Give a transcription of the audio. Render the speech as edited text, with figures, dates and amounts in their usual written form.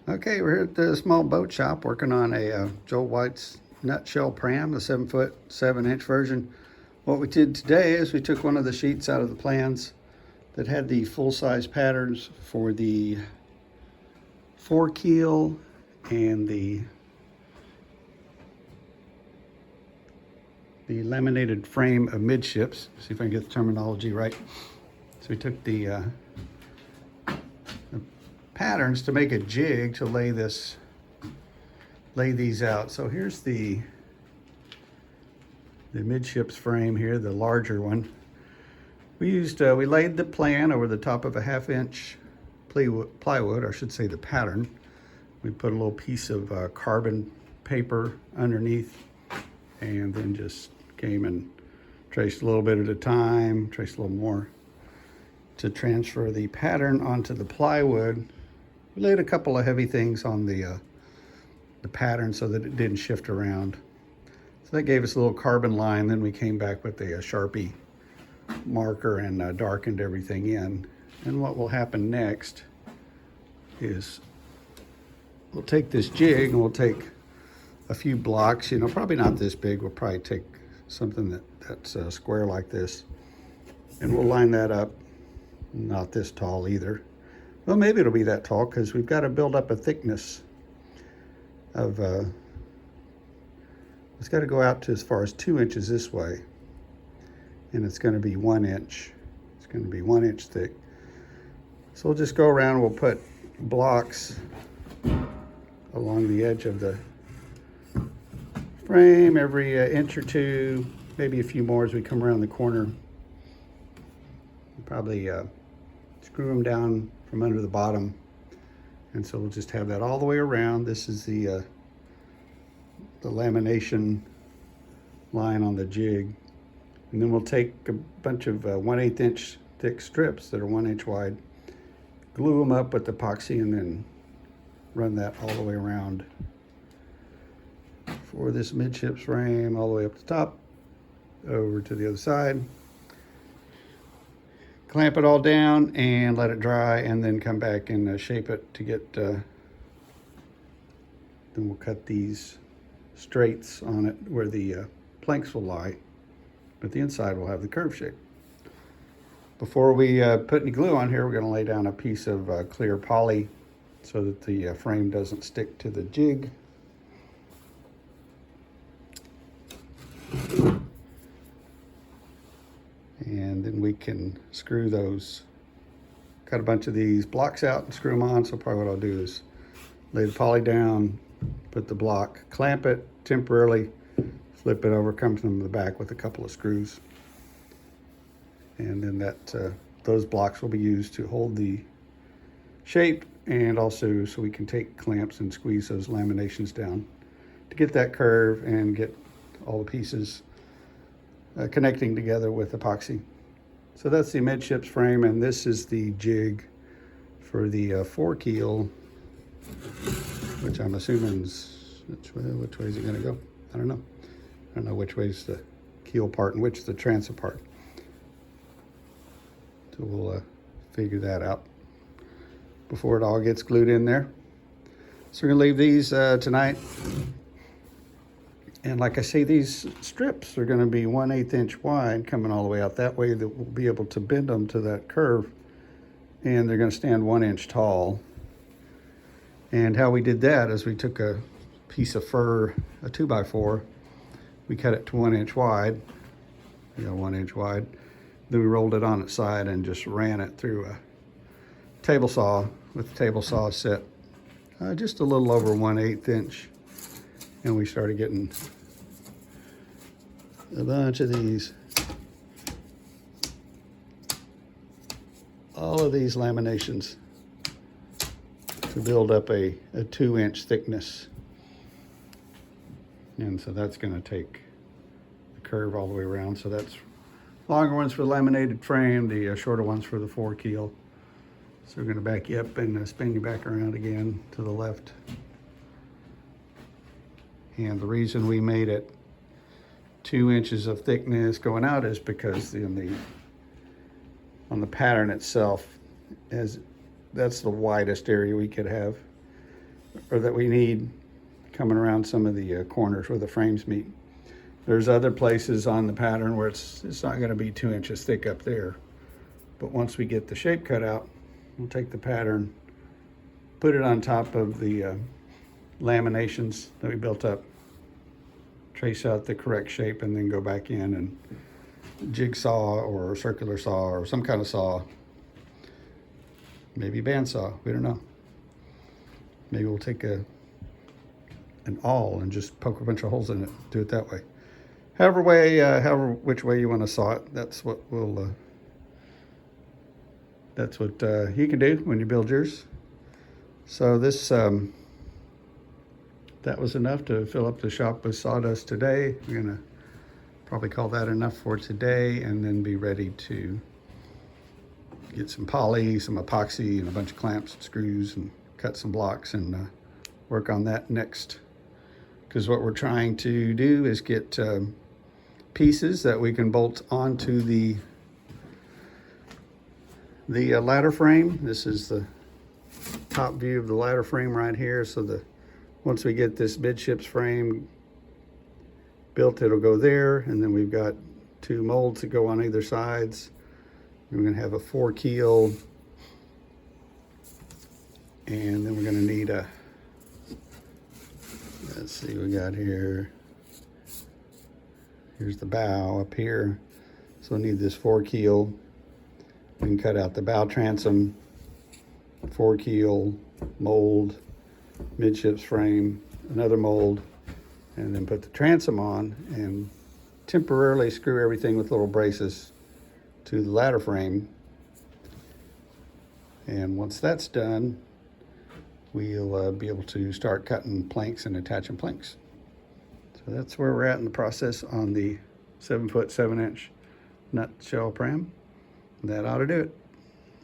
Okay, we're here at the small boat shop working on a Joel White's nutshell pram, the 7-foot 7-inch version. What we did today is we took one of the sheets out of the plans that had the full-size patterns for the Forekeel and the laminated frame of Midships. See if I can get the terminology right. So we took the patterns to make a jig to lay these out. So here's the Midships frame here, the larger one. We laid the plan over the top of a 1/2-inch plywood, or I should say the pattern. We put a little piece of carbon paper underneath, and then just came and traced a little bit at a time, traced a little more to transfer the pattern onto the plywood. We laid a couple of heavy things on the pattern so that it didn't shift around. So that gave us a little carbon line. Then we came back with a Sharpie marker and darkened everything in. And what will happen next is we'll take this jig and we'll take a few blocks, probably not this big. We'll probably take something that's square like this, and we'll line that up. Not this tall either. Well, maybe it'll be that tall because we've got to build up a thickness of, it's got to go out to as far as 2 inches this way. And it's going to be 1 inch. It's going to be 1 inch thick. So we'll just go around, we'll put blocks along the edge of the frame every inch or two, maybe a few more as we come around the corner. We'll probably screw them down from under the bottom, and so we'll just have that all the way around. This is the lamination line on the jig, and then we'll take a bunch of 1/8 inch thick strips that are 1 inch wide, glue them up with epoxy, and then run that all the way around for this Midships frame, all the way up the top, over to the other side. Clamp it all down and let it dry, and then come back and shape it to get, then we'll cut these straights on it where the planks will lie, but the inside will have the curve shape. Before we put any glue on here, we're going to lay down a piece of clear poly so that the frame doesn't stick to the jig. And then we can screw those, cut a bunch of these blocks out and screw them on. So probably what I'll do is lay the poly down, put the block, clamp it temporarily, flip it over, come from the back with a couple of screws. And then those blocks will be used to hold the shape, and also so we can take clamps and squeeze those laminations down to get that curve and get all the pieces connecting together with epoxy. So that's the Midships frame, and this is the jig for the Forekeel, which I'm assuming is, which way is it going to go? I don't know. I don't know which way is the keel part and which is the transom part. So we'll figure that out before it all gets glued in there. So we're going to leave these tonight. And like I say, these strips are going to be 1/8 inch wide coming all the way out that way, that we'll be able to bend them to that curve, and they're going to stand 1 inch tall. And how we did that is we took a piece of fir, a 2x4, we cut it to 1 inch wide, 1 inch wide. Then we rolled it on its side and just ran it through a table saw with the table saw set just a little over 1/8 inch. And we started getting a bunch of these, all of these laminations to build up a 2 inch thickness. And so that's going to take the curve all the way around. So that's longer ones for the laminated frame, the shorter ones for the Forekeel. So we're going to back you up and spin you back around again to the left. And the reason we made it 2 inches of thickness going out is because on the pattern itself, as that's the widest area we could have. or that we need coming around some of the corners where the frames meet. There's other places on the pattern where it's not going to be 2 inches thick up there. But once we get the shape cut out, we'll take the pattern, put it on top of the laminations that we built up, trace out the correct shape, and then go back in and jigsaw or circular saw or some kind of saw, maybe bandsaw, we don't know. Maybe we'll take an awl and just poke a bunch of holes in it, do it that way. However which way you want to saw it, that's what we'll that's what you can do when you build yours. So this that was enough to fill up the shop with sawdust today. We're gonna probably call that enough for today, and then be ready to get some poly, some epoxy, and a bunch of clamps and screws, and cut some blocks, and work on that next. Because what we're trying to do is get pieces that we can bolt onto the ladder frame. This is the top view of the ladder frame right here. So once we get this Midships frame built, it'll go there, and then we've got 2 molds that go on either sides. We're going to have a Forekeel, and then we're going to need a, let's see, we got here, here's the bow up here, so we need this Forekeel. We can cut out the bow transom, Forekeel, mold, Midships frame, another mold, and then put the transom on and temporarily screw everything with little braces to the ladder frame. And once that's done, we'll be able to start cutting planks and attaching planks. So that's where we're at in the process on the 7 foot 7 inch nutshell pram. That ought to do it.